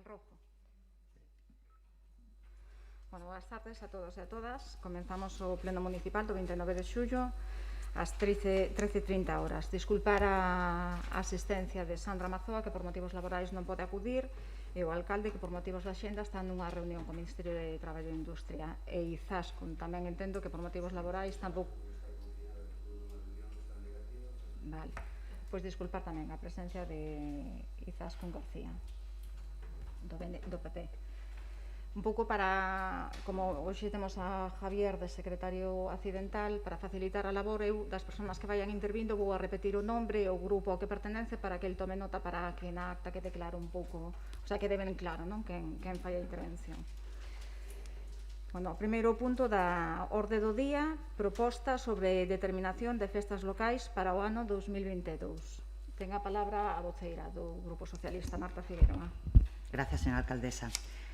Al rojo. Bueno, boas tardes a todos e a todas. Comenzamos o pleno municipal do 29 de xullo ás 13:30 horas. Disculpar a asistencia de Sandra Mazoa, que por motivos laborais non pode acudir, e o alcalde, que por motivos da xenda está nunha reunión co Ministerio de Traballo e Industria. E Izaskun tamén entendo que por motivos laborais tampouco... Vale. Pois disculpar tamén a presencia de Izaskun García do PP. Un pouco para, como hoxe temos a Javier de secretario accidental, para facilitar a labor, eu das persoas que vayan intervindo vou a repetir o nombre e o grupo ao que pertenece para que el tome nota, para que na acta quede claro un pouco, o sea, que deben claro, non? Quen fai a intervención. Bueno, o primeiro punto da orde do día, proposta sobre determinación de festas locais para o ano 2022. Ten a palabra a voceira do Grupo Socialista, Marta Figueroa. Gracias, señora alcaldesa.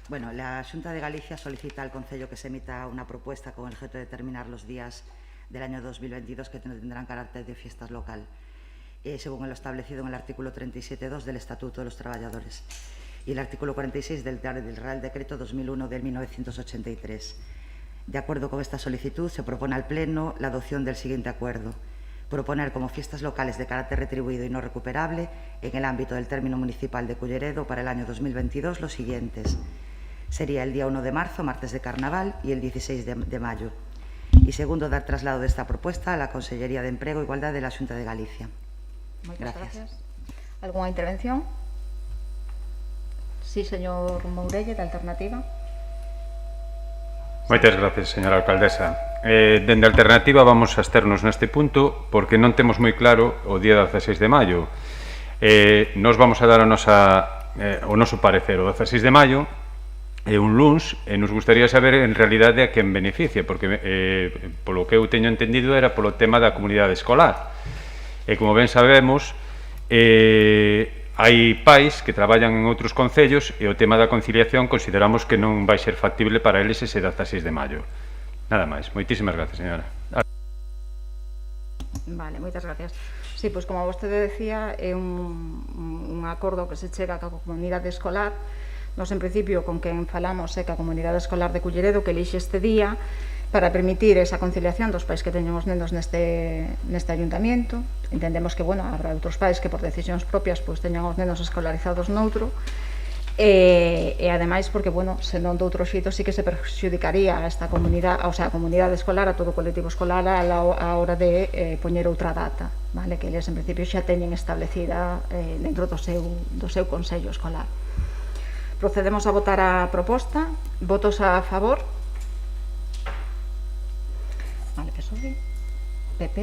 Bueno, la Xunta de Galicia solicita al Concello que se emita una propuesta con el objeto de determinar los días del año 2022 que tendrán carácter de fiestas local, según lo establecido en el artículo 37.2 del Estatuto de los Trabajadores y el artículo 46 del Real Decreto 2001 del 1983. De acuerdo con esta solicitud, se propone al Pleno la adopción del siguiente acuerdo: proponer como fiestas locales de carácter retribuido y no recuperable en el ámbito del término municipal de Culleredo para el año 2022 los siguientes. Sería el día 1 de marzo, martes de Carnaval, y el 16 de mayo. Y segundo, dar traslado de esta propuesta a la Consellería de Emprego e Igualdad de la Xunta de Galicia. Moitas gracias. ¿Alguna intervención? Sí, señor Mourelle, de Alternativa. Moitas gracias, señora alcaldesa. Dende Alternativa vamos a absternos neste punto porque non temos moi claro o día 16 de maio. Nos vamos a dar o noso parecer. O 16 de maio é un luns e nos gustaría saber en realidade a quen beneficia, porque polo que eu teño entendido era polo tema da comunidade escolar. E como ben sabemos, hai pais que traballan en outros concellos e o tema da conciliación consideramos que non vai ser factible para eles ese 16 de maio. Nada máis. Moitísimas gracias, señora. Vale, moitas gracias. Sí, pois como vostede decía, é un acordo que se chega coa comunidade escolar. Nos, en principio, con quen falamos é que a comunidade escolar de Culleredo que elixe este día para permitir esa conciliación dos pais que teñen os nenos neste ayuntamiento. Entendemos que, bueno, habrá outros pais que por decisións propias pois teñan os nenos escolarizados noutro, e ademais porque, bueno, senón doutro xeito sí que se perxudicaría a esta comunidade, o sea, a comunidade escolar, a todo o colectivo escolar a hora de poñer outra data, vale? Que eles, en principio, xa teñen establecida dentro do seu consello escolar. Procedemos a votar a proposta. Votos a favor? Vale, PSOE. PP.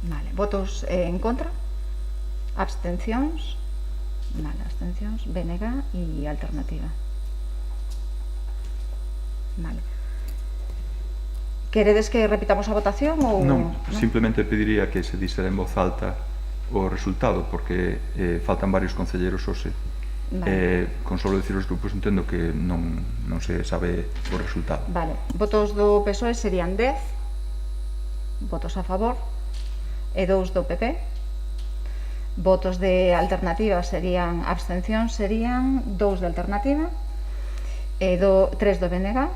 Vale. Votos en contra? Abstencións? Vale, abstencións. BNG e Alternativa. Vale. Queredes que repitamos a votación ou... Non, simplemente pediría que se dixera en voz alta o resultado, porque faltan varios concelleiros hoxe. Con solo decir os grupos entendo que non se sabe o resultado. Vale, votos do PSOE serían 10, votos a favor, e 2 do PP. Votos de Alternativa serían, abstencións serían 2 de Alternativa e 3 do BNG.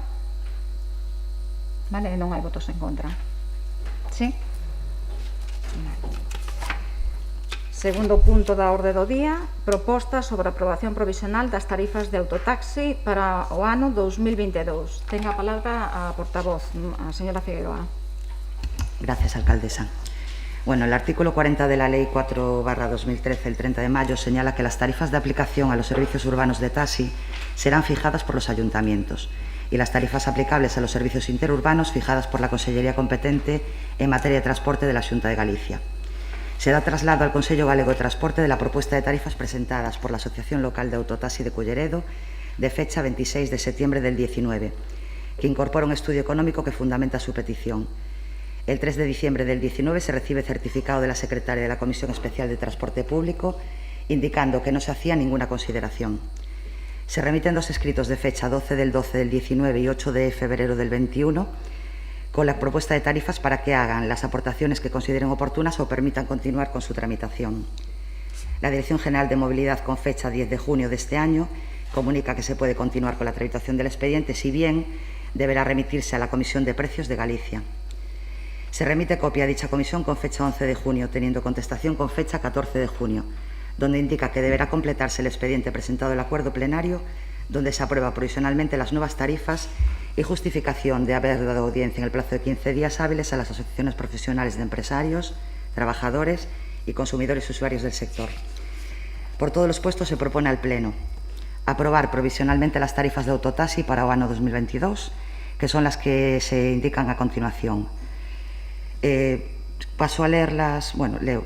Vale, non hai votos en contra. Sí? Vale. Segundo punto da orde do día, proposta sobre a aprobación provisional das tarifas de autotaxi para o ano 2022. Ten a palabra a portavoz, a señora Figueroa. Gracias, alcaldesa. Bueno, el artículo 40 de la Ley 4/2013, el 30 de mayo, señala que las tarifas de aplicación a los servicios urbanos de taxi serán fijadas por los ayuntamientos y las tarifas aplicables a los servicios interurbanos fijadas por la Consellería competente en materia de transporte de la Xunta de Galicia. Se da traslado al Consello Galego de Transporte de la propuesta de tarifas presentadas por la Asociación Local de Autotaxi de Culleredo de fecha 26 de septiembre del 19, que incorpora un estudio económico que fundamenta su petición. El 3 de diciembre del 19 se recibe certificado de la secretaria de la Comisión Especial de Transporte Público indicando que no se hacía ninguna consideración. Se remiten dos escritos de fecha 12 del 12 del 19 y 8 de febrero del 21 con la propuesta de tarifas para que hagan las aportaciones que consideren oportunas o permitan continuar con su tramitación. La Dirección General de Movilidad, con fecha 10 de junio de este año, comunica que se puede continuar con la tramitación del expediente, si bien deberá remitirse a la Comisión de Precios de Galicia. Se remite copia a dicha comisión con fecha 11 de junio, teniendo contestación con fecha 14 de junio, donde indica que deberá completarse el expediente presentado el acuerdo plenario, donde se aprueba provisionalmente las nuevas tarifas y justificación de haber dado audiencia en el plazo de 15 días hábiles a las asociaciones profesionales de empresarios, trabajadores y consumidores usuarios del sector. Por todo lo expuesto, se propone al Pleno aprobar provisionalmente las tarifas de autotaxi para o ano 2022, que son las que se indican a continuación. Paso a leerlas, bueno, leo.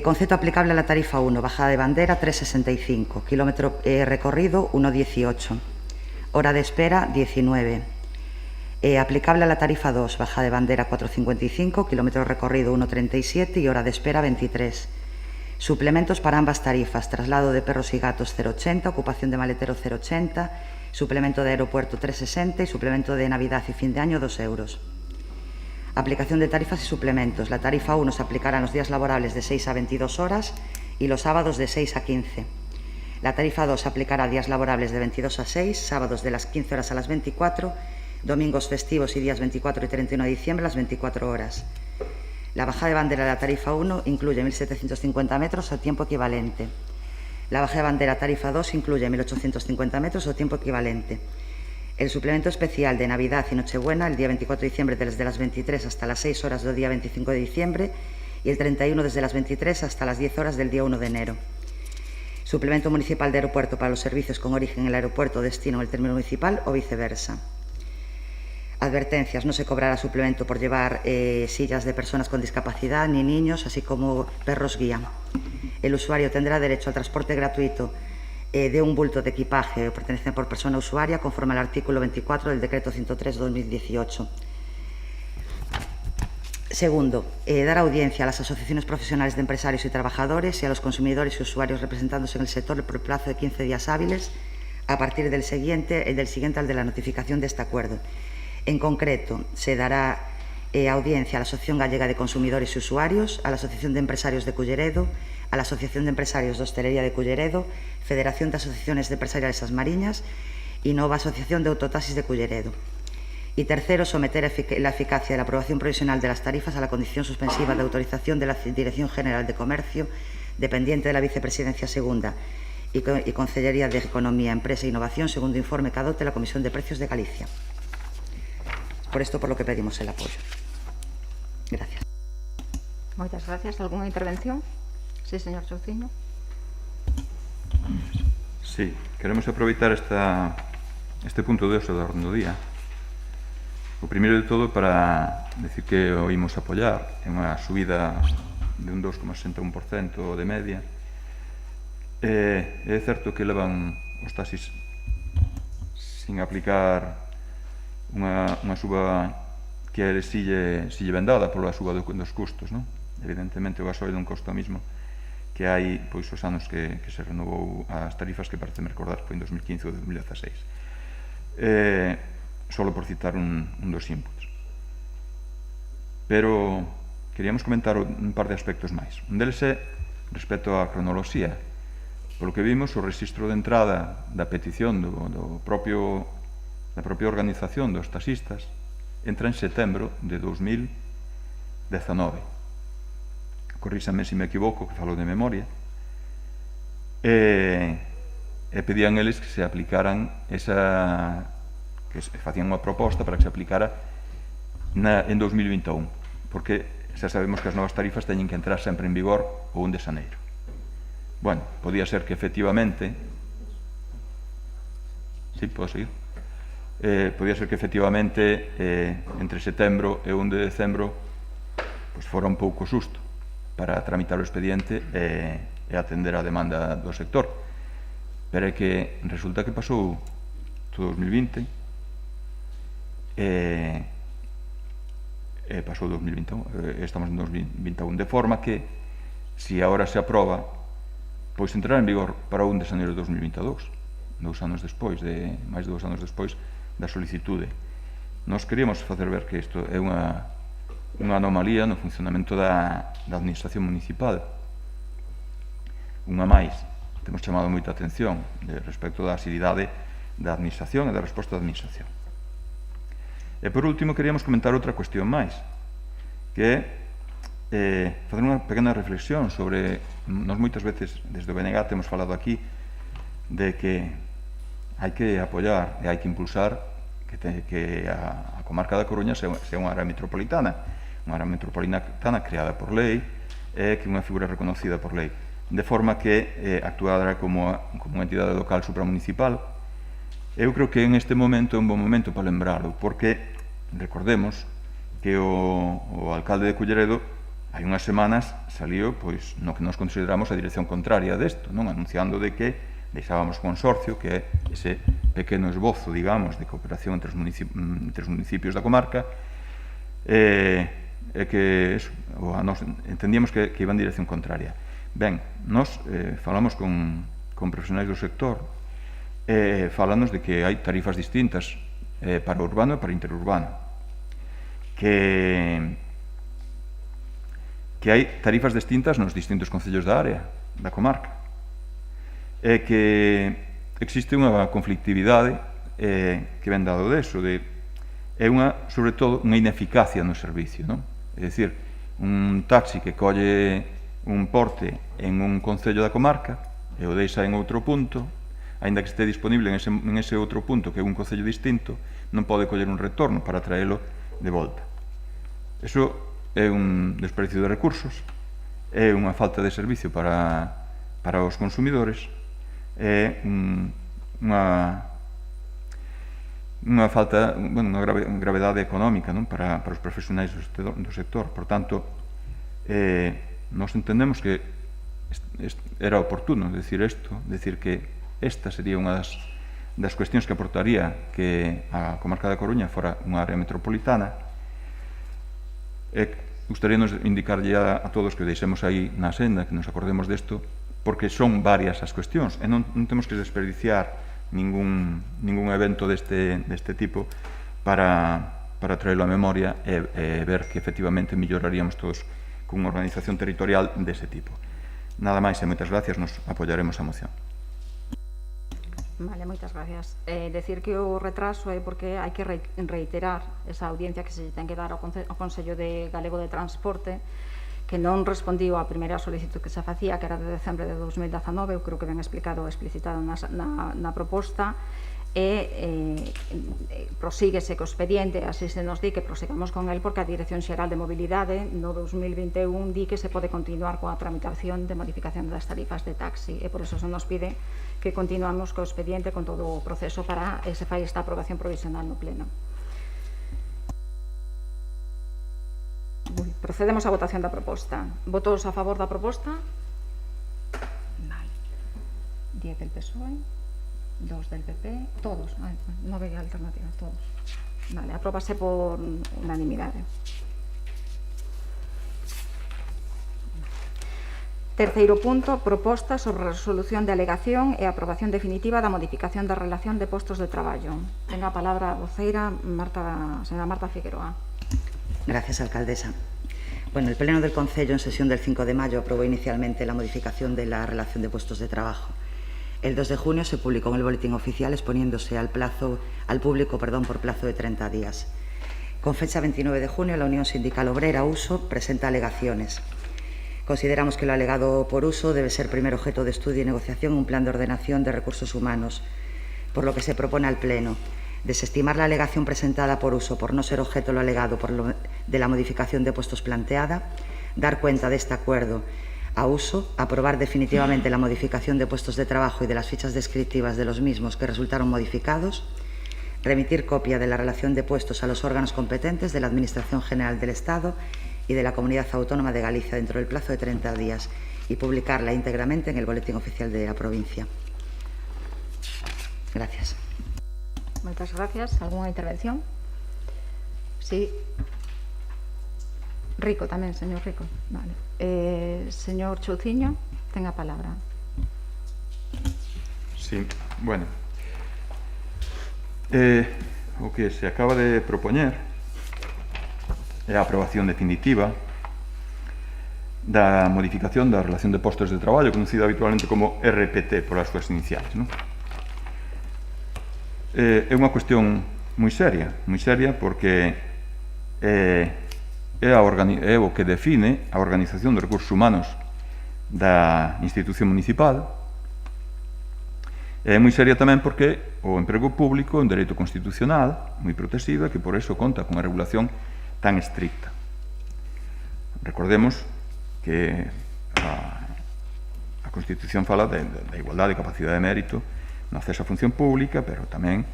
Concepto aplicable a la tarifa 1, bajada de bandera 3,65, kilómetro recorrido 1,18, hora de espera 19. Aplicable a la tarifa 2, bajada de bandera 4,55, kilómetro recorrido 1,37 y hora de espera 23. Suplementos para ambas tarifas, traslado de perros y gatos 0,80, ocupación de maletero 0,80, suplemento de aeropuerto 3,60 y suplemento de Navidad y fin de año 2 euros. Aplicación de tarifas y suplementos. La tarifa 1 se aplicará en los días laborables de 6 a 22 horas y los sábados de 6 a 15. La tarifa 2 se aplicará días laborables de 22 a 6, sábados de las 15 horas a las 24, domingos festivos y días 24 y 31 de diciembre a las 24 horas. La bajada de bandera de la tarifa 1 incluye 1.750 metros o tiempo equivalente. La bajada de bandera tarifa 2 incluye 1.850 metros o tiempo equivalente. El suplemento especial de Navidad y Nochebuena, el día 24 de diciembre desde las 23 hasta las 6 horas del día 25 de diciembre y el 31 desde las 23 hasta las 10 horas del día 1 de enero. Suplemento municipal de aeropuerto para los servicios con origen en el aeropuerto o destino en el término municipal o viceversa. Advertencias. No se cobrará suplemento por llevar sillas de personas con discapacidad ni niños, así como perros guía. El usuario tendrá derecho al transporte gratuito de un bulto de equipaje perteneciente por persona usuaria conforme al artículo 24 del Decreto 103/2018. Segundo, dar audiencia a las asociaciones profesionales de empresarios y trabajadores y a los consumidores y usuarios representándose en el sector por el plazo de 15 días hábiles a partir del siguiente al de la notificación de este acuerdo. En concreto, se dará audiencia a la Asociación Gallega de Consumidores y Usuarios, a la Asociación de Empresarios de Culleredo, a la Asociación de Empresarios de Hostelería de Culleredo, Federación de Asociaciones de Empresariales As Mariñas y Nova Asociación de Autotaxis de Culleredo. Y tercero, someter la eficacia de la aprobación provisional de las tarifas a la condición suspensiva de autorización de la Dirección General de Comercio, dependiente de la Vicepresidencia Segunda y Consellería de Economía, Empresa e Innovación, segundo informe que adopte la Comisión de Precios de Galicia. Por esto, por lo que pedimos el apoyo. Gracias. Moitas gracias. ¿Alguna intervención? Sí, señor Chouciño. Sí, queremos aproveitar este punto de oso da orde do día. O primeiro de todo para decir que o imos apoiar en unha subida de un 2,61% de media. É certo que levan os taxis sin aplicar unha suba que sille vendada pola suba dos custos, non? Evidentemente o gasoil non costa o mismo que hai pois os anos que se renovou as tarifas, que parece recordar foi en 2015 ou 2016. Solo por citar un dos inputs. Pero queríamos comentar un par de aspectos máis. Un deles é respecto á cronoloxía. Polo que vimos, o rexistro de entrada da petición da propia organización dos taxistas entra en setembro de 2019. Corríxame se me equivoco, que falo de memoria. E pedían eles que se aplicaran que se facían unha proposta para que se aplicara en 2021, porque xa sabemos que as novas tarifas teñen que entrar sempre en vigor o 1 de xaneiro. Bueno, podía ser que efectivamente... Sí, podo seguir? Podía ser que efectivamente entre setembro e 1 de decembro pues fora un pouco susto para tramitar o expediente e atender a demanda do sector, pero é que resulta que pasou todo 2020 pasou 2021, estamos en 2021, de forma que se agora se aproba, pois entrará en vigor para o 1 de xaneiro de 2022, máis de 2 anos despois da solicitude. Nós queríamos facer ver que isto é unha anomalía no funcionamento da administración municipal. unha máis, temos chamado moita atención respecto da axilidade da administración e da resposta da administración. E por último, queríamos comentar outra cuestión máis, que é facer unha pequena reflexión sobre, nos moitas veces desde o BNG temos falado aquí de que hai que apoiar e hai que impulsar que a comarca da Coruña sea unha área metropolitana creada por lei e que unha figura reconocida por lei, de forma que actuara como unha entidade local supramunicipal. Eu creo que en este momento é un bon momento para lembrarlo, porque recordemos que o alcalde de Culleredo hai unhas semanas saliu no que nos consideramos a dirección contraria desto, anunciando de que deixábamos consorcio, que é ese pequeno esbozo, digamos, de cooperación entre os municipios da comarca, e que nos entendíamos que iba en dirección contraria. Ben, nos falamos con profesionais do sector, falanos de que hai tarifas distintas para o urbano e para o interurbano, que hai tarifas distintas nos distintos concellos da área, da comarca, é que existe unha conflictividade que ven dado deso, é sobre todo unha ineficacia no servicio, non? É dicir, un taxi que colle un porte en un concello da comarca e o deixa en outro punto, aínda que este disponible en ese outro punto que é un concello distinto, non pode coller un retorno para traelo de volta. Iso é un desperdicio de recursos, é unha falta de servicio para os consumidores, é unha falta, unha gravedade económica para os profesionais do sector. Por tanto, nós entendemos que era oportuno decir que esta sería unha das cuestións que aportaría que a comarca da Coruña fora unha área metropolitana. Gustaríanos indicarlle a todos que o deixemos aí na senda, que nos acordemos desto, porque son varias as cuestións e non temos que desperdiciar ningún evento deste tipo para traerlo a memoria e ver que efectivamente melloraríamos todos con unha organización territorial dese tipo. Nada máis e moitas gracias, nos apoiaremos a moción. Vale, moitas gracias. Decir que o retraso é porque hai que reiterar esa audiencia que se ten que dar ao Consello Galego de Transporte, que non respondiu á primeira solicitud que se facía, que era de decembre de 2019, eu creo que ben explicado e explicitado na proposta, e prosíguese co expediente, así se nos di que prosigamos con el, porque a Dirección Xeral de Mobilidade no 2021 di que se pode continuar coa tramitación de modificación das tarifas de taxi, e por eso se nos pide que continuamos co expediente con todo o proceso para se fai esta aprobación provisional no Pleno. Procedemos á votación da proposta. Votos a favor da proposta? Vale. 10 del PSOE, 2 del PP, todos. Non veía alternativa, todos. Vale, apróbase por unanimidade. Terceiro punto, proposta sobre resolución de alegación e aprobación definitiva da modificación da relación de postos de traballo. Ten a palabra a voceira, señora Marta Figueroa. Gracias, alcaldesa. Bueno, el Pleno del Concello en sesión del 5 de mayo aprobó inicialmente la modificación de la relación de puestos de trabajo. El 2 de junio se publicó en el Boletín Oficial exponiéndose al público por plazo de 30 días. Con fecha 29 de junio, la Unión Sindical Obrera USO presenta alegaciones. Consideramos que lo alegado por USO debe ser primer objeto de estudio y negociación en un plan de ordenación de recursos humanos, por lo que se propone al Pleno desestimar la alegación presentada por USO por no ser objeto lo alegado de la modificación de puestos planteada, dar cuenta de este acuerdo a USO, aprobar definitivamente la modificación de puestos de trabajo y de las fichas descriptivas de los mismos que resultaron modificados, remitir copia de la relación de puestos a los órganos competentes de la Administración General del Estado y de la Comunidad Autónoma de Galicia dentro del plazo de 30 días y publicarla íntegramente en el Boletín Oficial de la provincia. Gracias. Moitas gracias. Alguna intervención? Sí. Rico tamén, señor Rico. Vale. Señor Chouciño, ten a palabra. Sí, bueno. O que se acaba de propoñer é a aprobación definitiva da modificación da relación de postos de traballo, conocida habitualmente como RPT polas súas iniciales. É unha cuestión moi seria porque é o que define a organización dos recursos humanos da institución municipal. É moi seria tamén porque o emprego público é un dereito constitucional moi protegido e que por eso conta con unha regulación tan estricta. Recordemos que a Constitución fala da igualdade e capacidade de mérito no acceso á función pública, pero tamén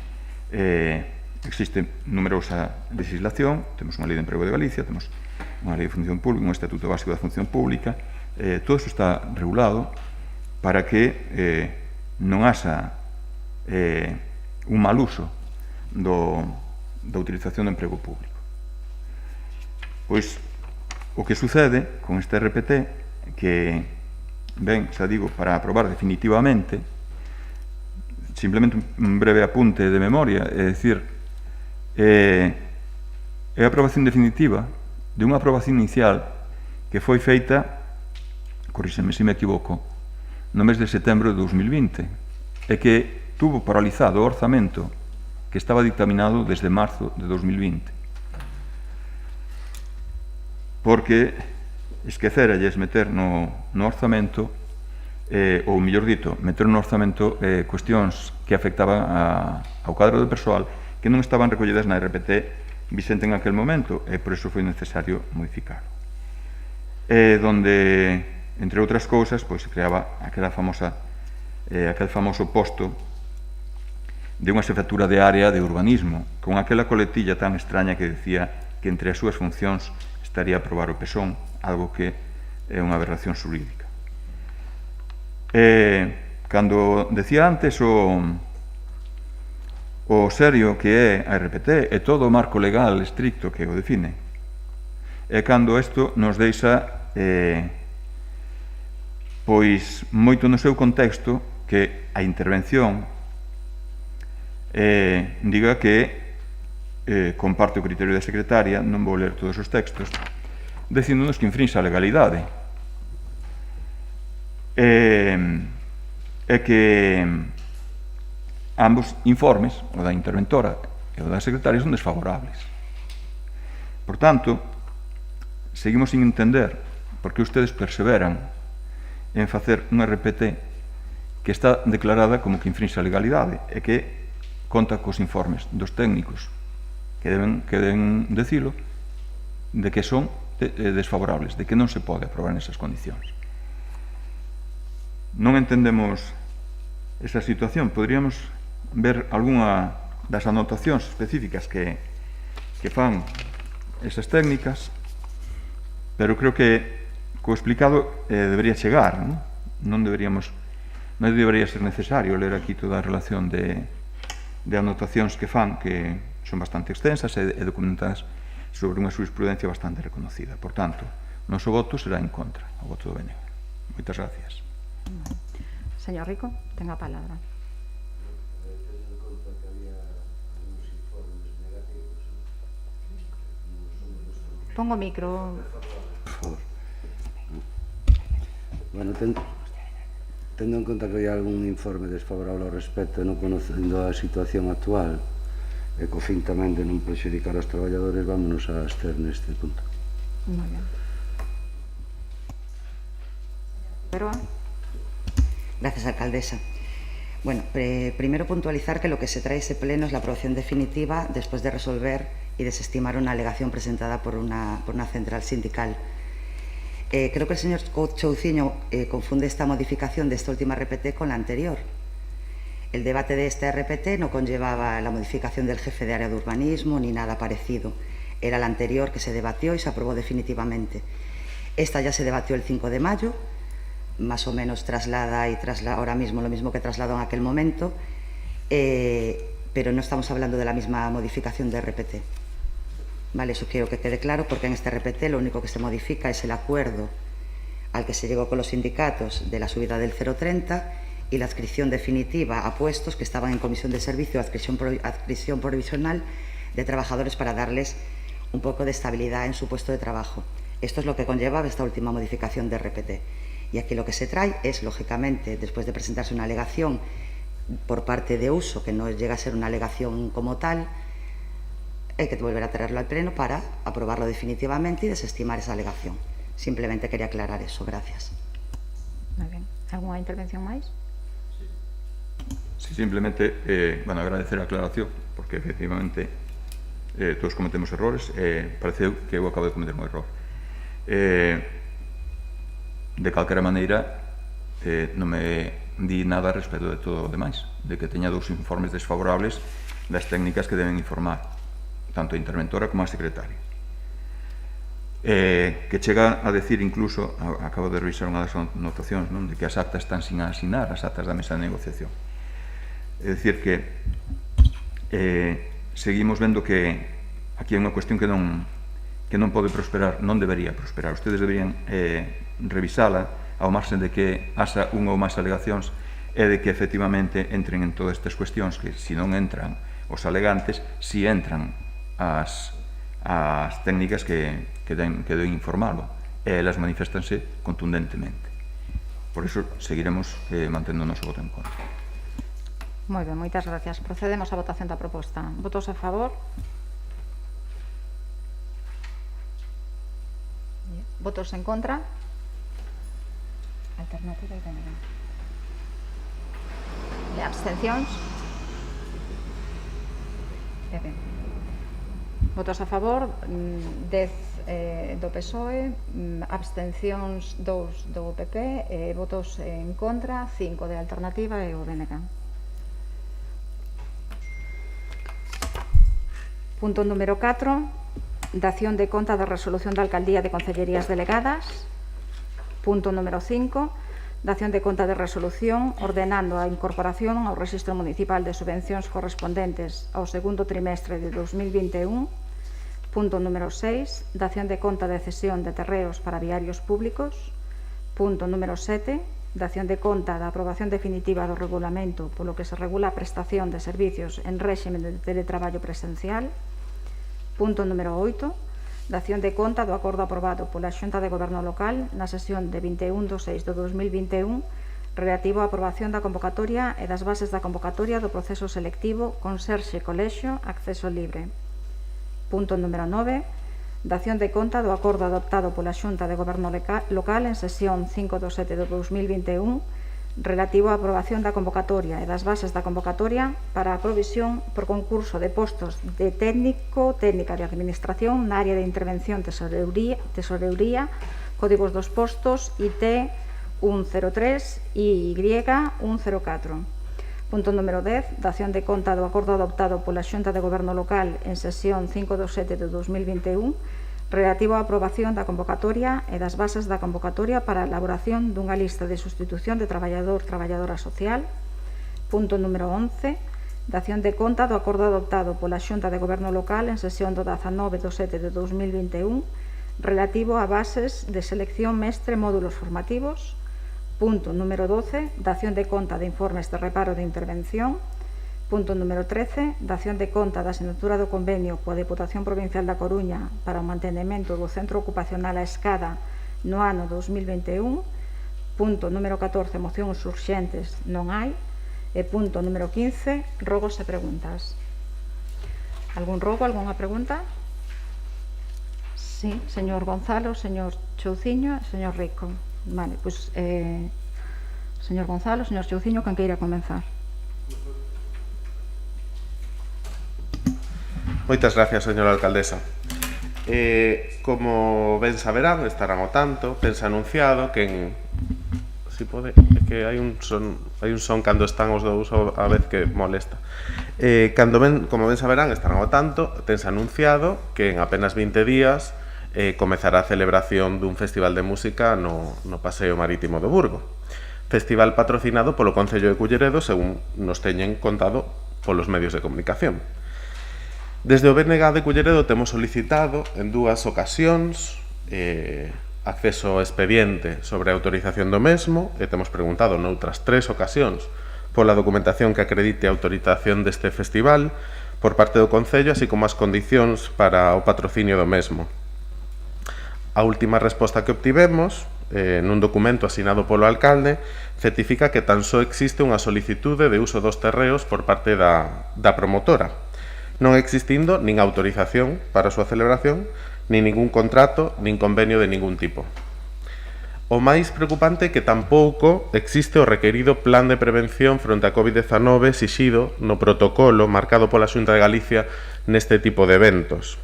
existe numerosa legislación. Temos unha lei de emprego de Galicia, temos unha lei de función pública, un estatuto básico da función pública. Todo iso está regulado para que non haxa un mal uso da utilización do emprego público. Pois o que sucede con este RPT que ben, xa digo, para aprobar definitivamente, simplemente un breve apunte de memoria, é dicir, é a aprobación definitiva de unha aprobación inicial que foi feita, corríxeme se me equivoco, no mes de setembro de 2020, e que tuvo paralizado o orzamento que estaba dictaminado desde marzo de 2020. Porque esqueceralles meter no orzamento, ou mellor dito, meter no orzamento cuestións que afectaban ao cadro de persoal que non estaban recollidas na RPT vigente en aquel momento, e por iso foi necesario modificarlo. Donde, entre outras cousas, pois se creaba aquel famoso posto de unha xefatura de área de urbanismo, con aquela coletilla tan extraña que decía que entre as súas funcións estaría a aprobar o PESON, algo que é unha aberración xurídica. Cando decía antes o serio que é a RPT e todo o marco legal estricto que o define, é cando isto nos deixa pois moito no seu contexto que a intervención diga que comparte o criterio da secretaria, non vou ler todos os textos, dicíndonos que infrinxa a legalidade e que ambos informes, o da interventora e o da secretaria, son desfavorables. Por tanto, seguimos sin entender por que ustedes perseveran en facer unha RPT que está declarada como que infrinxa a legalidade e que conta cos informes dos técnicos que deben decilo de que son desfavorables, de que non se pode aprobar nesas condicións. Non entendemos esa situación. Poderíamos ver algunha das anotacións específicas que fan esas técnicas, pero creo que co explicado debería chegar, non debería ser necesario ler aquí toda a relación de anotacións que fan, que son bastante extensas e documentadas sobre unha jurisprudencia bastante reconocida. Por tanto, o noso voto será en contra, o voto do BNG. Moitas gracias. Señor Rico, ten a palabra. Pongo micro. Por favor. Bueno, tendo en conta que hai algún informe desfavorable ao respecto e non conocendo a situación actual e co fin tamén de non prexudicar aos traballadores, vámonos a abster neste punto. Moi ben. Peroa. Gracias, alcaldesa. Bueno, primero puntualizar que lo que se trae ese pleno es la aprobación definitiva después de resolver y desestimar una alegación presentada por una central sindical. Creo que el señor Chouciño confunde esta modificación de esta última RPT con la anterior. El debate de esta RPT no conllevaba la modificación del jefe de área de urbanismo ni nada parecido. Era la anterior que se debatió y se aprobó definitivamente. Esta ya se debatió el 5 de mayo, más o menos traslada ahora mismo lo mismo que trasladó en aquel momento, pero no estamos hablando de la misma modificación de RPT. Vale, eso quiero que quede claro, porque en este RPT lo único que se modifica es el acuerdo al que se llegó con los sindicatos de la subida del 0,30 y la adscripción definitiva a puestos que estaban en comisión de servicio, adscripción provisional de trabajadores para darles un poco de estabilidad en su puesto de trabajo. Esto es lo que conlleva esta última modificación de RPT. Y aquí lo que se trae es, lógicamente, después de presentarse una alegación por parte de uso, que no llega a ser una alegación como tal, hay que volver a traerlo al Pleno para aprobarlo definitivamente y desestimar esa alegación. Simplemente quería aclarar eso. Gracias. Muy bien. ¿Alguna intervención máis? Sí, simplemente, agradecer a aclaración, porque efectivamente todos cometemos errores, parece que eu acabo de cometer un error. De calquera maneira, non me di nada respecto de todo o demais, de que teña dous informes desfavorables das técnicas que deben informar, tanto a interventora como a secretaria. Que chega a decir incluso, acabo de revisar unha das anotacións, non, de que as actas están sin asinar, as actas da mesa de negociación. É dicir que seguimos vendo que aquí é unha cuestión que non pode prosperar, non debería prosperar. Ustedes deberían revisala ao marxen de que haxa unha ou máis alegacións e de que efectivamente entren en todas estas cuestións que se non entran os alegantes, si entran as técnicas que deben informalo e elas manifestanse contundentemente. Por iso seguiremos mantendo o noso voto en contra. Moi ben, moitas gracias. Procedemos á votación da proposta. Votos a favor? Votos en contra? Alternativa e BNG. E abstencións? Ben. Votos a favor, 10 do PSOE, abstencións 2 do PP, votos en contra, 5 de Alternativa e o BNG. Punto número 4, dación de conta da resolución da Alcaldía de Concellerías Delegadas. Punto número 5, dación de conta de resolución ordenando a incorporación ao Rexistro Municipal de Subvencións correspondentes ao segundo trimestre de 2021. Punto número 6, dación de conta de cesión de terreos para viarios públicos. Punto número 7, dación de conta da aprobación definitiva do regulamento polo que se regula a prestación de servicios en réxime de teletraballo presencial. Punto número 8, dación de conta do acordo aprobado pola Xunta de Goberno Local na sesión de 21/6/2021 relativo á aprobación da convocatoria e das bases da convocatoria do proceso selectivo Conserxe Colexio Acceso Libre. Punto número 9, dación de conta do acordo adoptado pola Xunta de Goberno Local en sesión 5/7/2021 relativo á aprobación da convocatoria e das bases da convocatoria para a provisión por concurso de postos de técnica de administración na área de intervención tesorería, códigos dos postos IT 103 e Y 104. Punto número 10, dación de conta do acordo adoptado pola Xunta de Goberno Local en sesión 5/7/2021 relativo á aprobación da convocatoria e das bases da convocatoria para a elaboración dunha lista de sustitución de traballadora social. Punto número 11, dación de conta do acordo adoptado pola Xunta de Goberno Local en sesión do 19/7/2021 relativo a bases de selección mestre módulos formativos. Punto número 12, dación de conta de informes de reparo de intervención. Punto número 13, dación de conta da asinatura do convenio coa Deputación Provincial da Coruña para o mantenimento do Centro Ocupacional A Escada no ano 2021. Punto número 14, mocións urxentes non hai. E punto número 15, rogos e preguntas. Algún rogo, algunha pregunta? Sí, señor Gonzalo, señor Chouciño, señor Rico. Vale, pois, señor Gonzalo, señor Chouciño, quen queira comenzar. Moitas gracias, señora alcaldesa. Como ben saberán, estarán ao tanto, tense anunciado que si pode, é que hai un son cando están os dous a vez que molesta. Como ben saberán, estarán ao tanto, tense anunciado que en apenas 20 días comezará a celebración dun festival de música no Paseo Marítimo do Burgo. Festival patrocinado polo Concello de Culleredo, según nos teñen contado polos medios de comunicación. Desde o BNG de Culleredo temos solicitado en 2 ocasións acceso ao expediente sobre a autorización do mesmo e temos preguntado noutras 3 ocasións pola documentación que acredite a autorización deste festival por parte do Concello, así como as condicións para o patrocinio do mesmo. A última resposta que obtivemos, nun documento asinado polo alcalde, certifica que tan só existe unha solicitude de uso dos terreos por parte da promotora, non existindo nin autorización para a súa celebración, nin ningún contrato, nin convenio de ningún tipo. O máis preocupante é que tampouco existe o requerido plan de prevención fronte a COVID-19 exixido no protocolo marcado pola Xunta de Galicia neste tipo de eventos.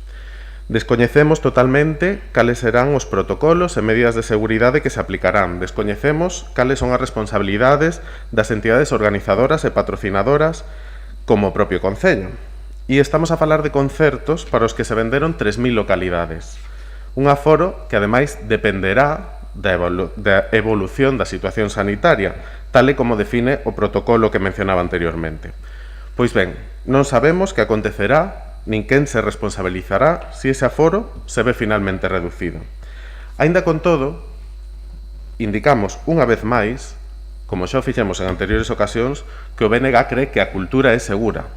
Descoñecemos totalmente cales serán os protocolos e medidas de seguridade que se aplicarán. Descoñecemos cales son as responsabilidades das entidades organizadoras e patrocinadoras como o propio Concello. E estamos a falar de concertos para os que se venderon 3.000 localidades. Un aforo que, ademais, dependerá da evolución da situación sanitaria, tal e como define o protocolo que mencionaba anteriormente. Pois ben, non sabemos que acontecerá nin quen se responsabilizará se ese aforo se ve finalmente reducido. Aínda con todo, indicamos unha vez máis, como xa o fixemos en anteriores ocasións, que o BNG cree que a cultura é segura.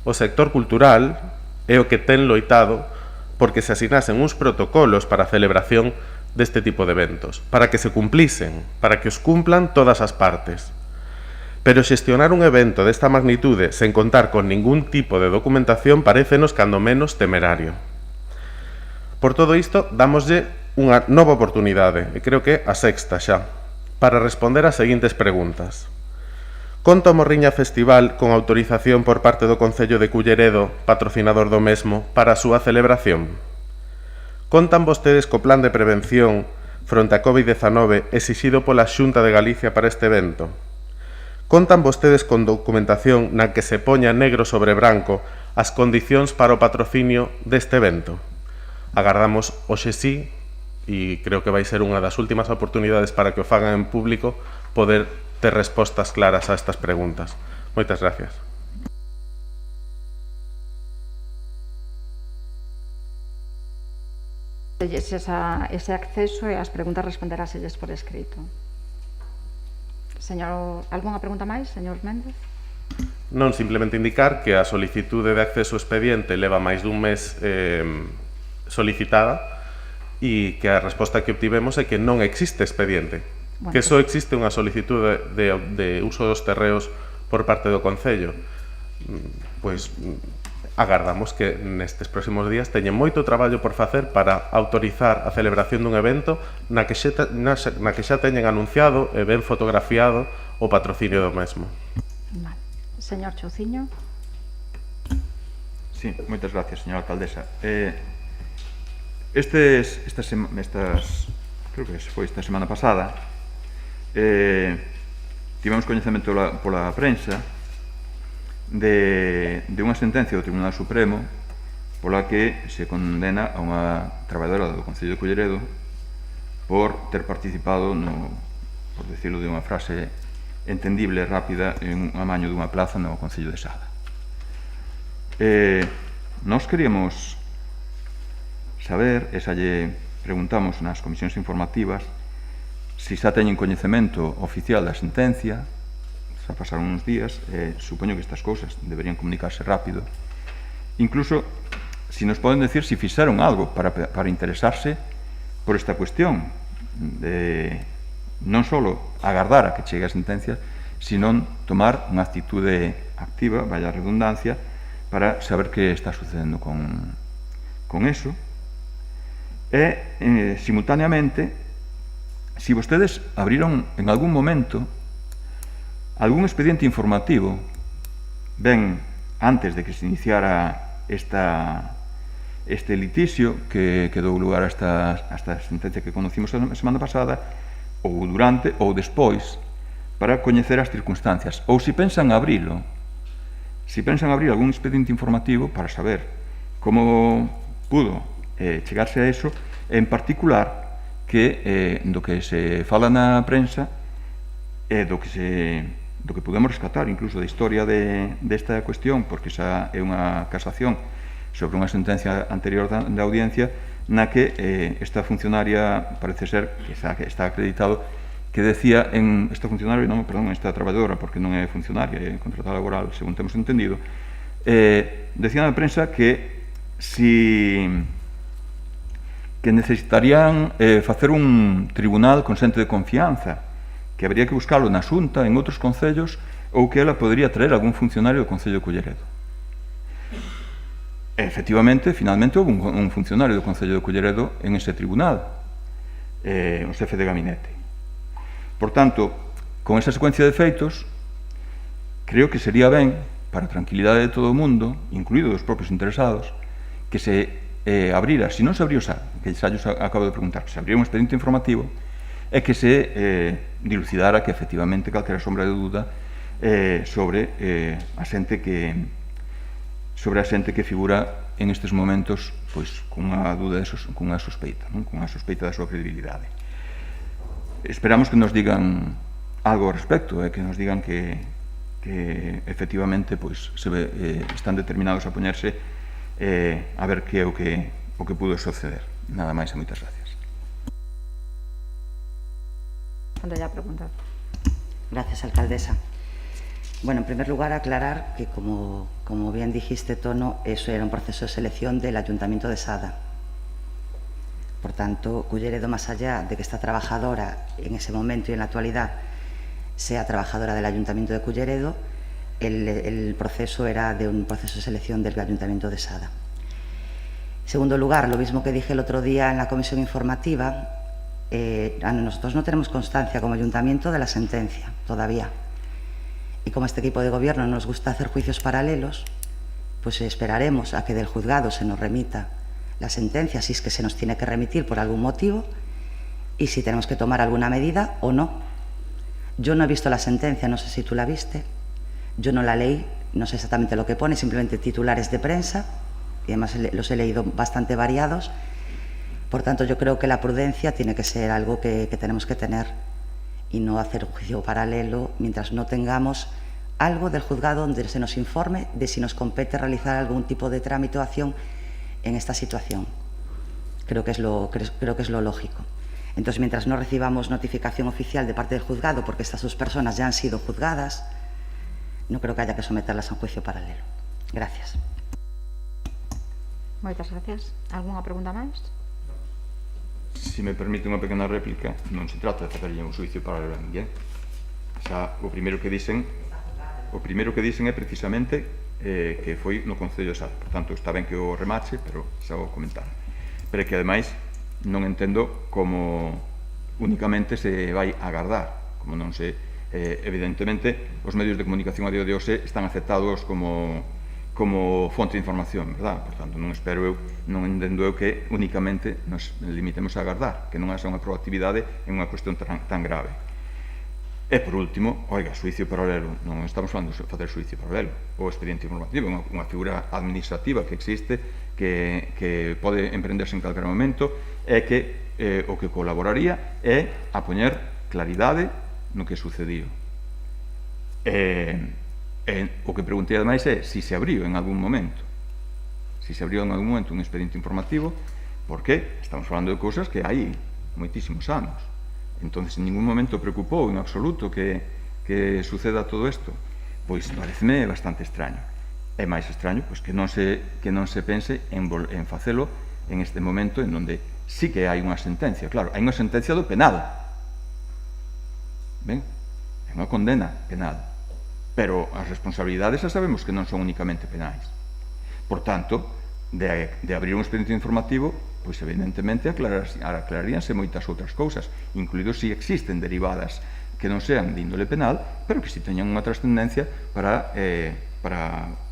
O sector cultural é o que ten loitado porque se asinasen uns protocolos para a celebración deste tipo de eventos, para que se cumplisen, para que os cumplan todas as partes. Pero xestionar un evento desta magnitude sen contar con ningún tipo de documentación parécenos cando menos temerario. Por todo isto, dámoslle unha nova oportunidade, e creo que a sexta xa, para responder as seguintes preguntas. Conta o Morriña Festival con autorización por parte do Concello de Culleredo, patrocinador do mesmo, para a súa celebración? Contan vostedes co plan de prevención fronte a COVID-19 exixido pola Xunta de Galicia para este evento? Contan vostedes con documentación na que se poña negro sobre branco as condicións para o patrocinio deste evento? Agardamos hoxe sí, e creo que vai ser unha das últimas oportunidades para que o fagan en público, poder ter respostas claras a estas preguntas. Moitas gracias. Ese acceso e as preguntas responderáselles por escrito. Señor, algunha pregunta máis, señor Méndez? Non, simplemente indicar que a solicitude de acceso ao expediente leva máis dun mes solicitada e que a resposta que obtivemos é que non existe expediente, bueno, que só existe unha solicitude de uso dos terreos por parte do Concello. Pois agardamos que nestes próximos días teñen moito traballo por facer para autorizar a celebración dun evento na que xa teñen anunciado e ben fotografiado o patrocinio do mesmo. Vale. Señor Chouciño. Sí, moitas gracias, señora alcaldesa. Creo que foi esta semana pasada, tivemos coñecemento pola prensa de unha sentencia do Tribunal Supremo pola que se condena a unha traballadora do Concello de Culleredo por ter participado por decirlo de unha frase entendible e rápida, en un amaño dunha plaza no Concello de Sada. Nós queríamos saber, e xa lle preguntamos nas comisións informativas, se xa teñen coñecemento oficial da sentencia. Xa pasaron uns días, supoño que estas cousas deberían comunicarse rápido. Incluso, si nos poden decir si fixeron algo para interesarse por esta cuestión, de non só agardar a que chegue a sentencia, sino tomar unha actitude activa, vaya redundancia, para saber que está sucedendo con eso. E, simultaneamente, si vostedes abriron en algún momento algún expediente informativo, ben antes de que se iniciara este litisio que dou lugar a esta sentencia que conocimos a semana pasada, ou durante ou despois, para coñecer as circunstancias, ou se pensan abrir algún expediente informativo para saber como pudo chegarse a eso, en particular que do que se fala na prensa e do que podemos rescatar incluso da historia desta cuestión, porque xa é unha casación sobre unha sentencia anterior da audiencia na que esta funcionaria parece ser que está acreditado que decía esta traballadora, porque non é funcionaria, é contratada laboral, según temos entendido, decía na prensa que que necesitarían facer un tribunal con xente de confianza, que habría que buscarlo na Xunta, en outros concellos, ou que ela podría traer algún funcionario do Concello de Culleredo. Efectivamente, finalmente, houve un funcionario do Concello de Culleredo en ese tribunal, o xefe de gabinete. Por tanto, con esa secuencia de feitos, creo que sería ben, para a tranquilidade de todo o mundo, incluído dos propios interesados, que se abrira, se non se abriu xa, que xa yo acabo de preguntar, se abriu un expediente informativo, e que se dilucidara que efectivamente calquera sombra de dúda sobre a xente que figura en estes momentos pois cunha dúda, cunha sospeita, non? Cunha sospeita da súa credibilidade. Esperamos que nos digan algo ao respecto, que nos digan que efectivamente pois están determinados a poñerse a ver que é o que pudo suceder. Nada máis e moitas gracias. Gracias, alcaldesa. Bueno, en primer lugar, aclarar que, como bien dijiste, Tono, eso era un proceso de selección del Ayuntamiento de Sada. Por tanto, Culleredo, más allá de que esta trabajadora en ese momento y en la actualidad sea trabajadora del Ayuntamiento de Culleredo, el proceso era de un proceso de selección del Ayuntamiento de Sada. En segundo lugar, lo mismo que dije el otro día en la comisión informativa, nosotros no tenemos constancia como ayuntamiento de la sentencia todavía, y como este equipo de gobierno nos gusta hacer juicios paralelos, pues esperaremos a que del juzgado se nos remita la sentencia, si es que se nos tiene que remitir por algún motivo, y si tenemos que tomar alguna medida o no. Yo no he visto la sentencia, no sé si tú la viste, yo no la leí, no sé exactamente lo que pone, simplemente titulares de prensa, y además los he leído bastante variados. Por tanto, yo creo que la prudencia tiene que ser algo que tenemos que tener y no hacer un juicio paralelo mientras no tengamos algo del juzgado donde se nos informe de si nos compete realizar algún tipo de trámite o acción en esta situación. Creo que es lo lógico. Entonces, mientras no recibamos notificación oficial de parte del juzgado, porque estas dos personas ya han sido juzgadas, no creo que haya que someterlas a un juicio paralelo. Gracias. Moitas gracias. Alguna pregunta máis? Se me permite unha pequena réplica, non se trata de facerlle un xuicio paralelo a ninguén. Xa, o primeiro que dicen é precisamente que foi no Concello de Sada. Por tanto, está ben que o remache, pero xa o comentar. Pero que, ademais, non entendo como únicamente se vai agardar, como non se... evidentemente, os medios de comunicación a día de hoxe están aceptados como fonte de información, verdad? Por tanto, non entendo eu que únicamente nos limitemos a agardar, que non haxa unha proactividade en unha cuestión tan grave. E, por último, oiga, xuicio paralelo, non estamos falando de facer xuicio paralelo, o expediente informativo, unha figura administrativa que existe, que pode emprenderse en calquer momento, e que o que colaboraría é a poñer claridade no que sucediu. O que preguntei ademais é se se abriu en algún momento un expediente informativo, porque estamos falando de cousas que hai moitísimos anos. Entonces, en ningún momento preocupou en absoluto que suceda todo isto. Pois pareceme bastante extraño. É máis extraño pois, que non se pense en facelo en este momento en donde sí que hai unha sentencia. Claro, hai unha sentencia do penal. Ben? É unha condena penal. Pero as responsabilidades xa sabemos que non son únicamente penais. Por tanto, de abrir un expediente informativo, pois evidentemente aclararíanse moitas outras cousas, incluídos se existen derivadas que non sean de índole penal, pero que si teñan unha trascendencia para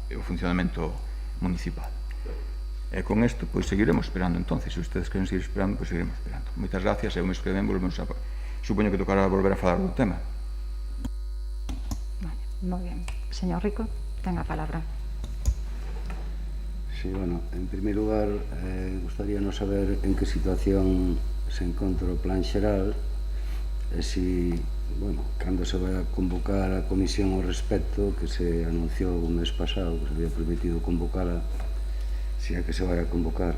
o funcionamento municipal. E con isto, pois seguiremos esperando entonces. Se ustedes queren seguir esperando, pois seguiremos esperando. Moitas gracias e o mes que ven volvemos a... Supoño que tocará volver a falar do tema. Muy bien. Señor Rico, tenga palabra. Sí, bueno, en primer lugar, gustaríanos saber en que situación se encontra o plan xeral e si, bueno, cando se vai a convocar a comisión ao respecto, que se anunciou o mes pasado, que se había permitido convocala, si é que se vai a convocar.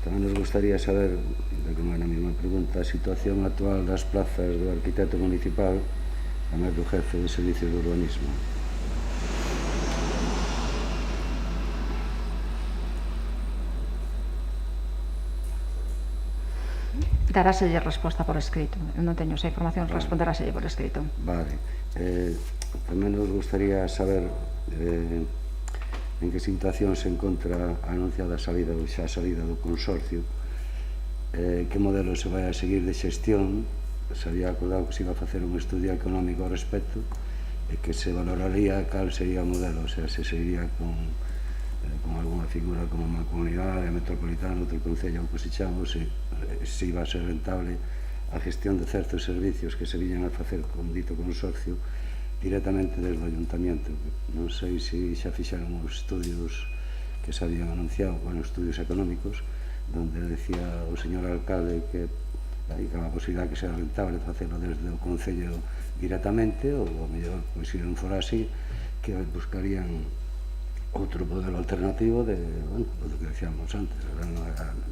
Tamén nos gustaría saber, de que non é a mesma pregunta, a situación actual das plazas do arquitecto municipal a máis do jefe de servicios de urbanismo. Daráselle resposta por escrito. Eu non teño esa información, responderáselle por escrito. Vale. Tamén nos gustaría saber en que situación se encontra a anunciada salida ou xa salida do consorcio, que modelo se vai a seguir de xestión. Se había acordado que se iba a facer un estudio económico ao respecto e que se valoraría cal sería o modelo, o sea, se seguiría con alguna figura como unha comunidade metropolitana, outro concello, ou que se chama, se iba a ser rentable a gestión de certos servicios que se viñan a facer con dito consorcio directamente desde o ayuntamiento. Non sei se xa fixaron os estudios que se habían anunciado, bueno, estudios económicos, donde decía o señor alcalde que hai a posibilidad que sea rentable facelo desde o concello directamente, ou a mellor, pois, se non fora así, que buscarían outro modelo alternativo de, bueno, o que decíamos antes,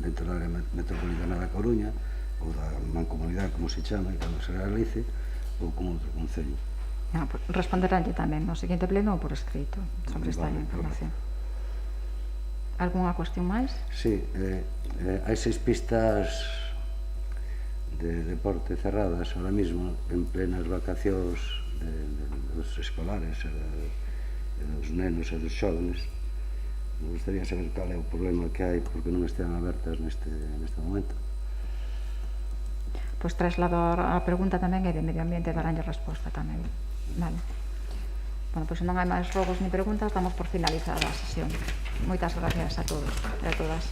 dentro da área metropolitana da Coruña, ou da mancomunidade, como se chama, e cando se realice, ou con outro concello. Responderánlle tamén no seguinte pleno ou por escrito sobre esta información. Algúnha cuestión máis? Sí, hai 6 pistas de deporte cerradas ahora mismo en plenas vacacións dos escolares, dos nenos e dos xóvenes. Me gustaría saber cal é o problema que hai porque non estean abertas neste momento. Pois traslado a pregunta tamén e de medio ambiente daránlle resposta tamén. Vale. Bueno, pois non hai máis rogos ni preguntas, damos por finalizada a sesión. Moitas gracias a todos e a todas.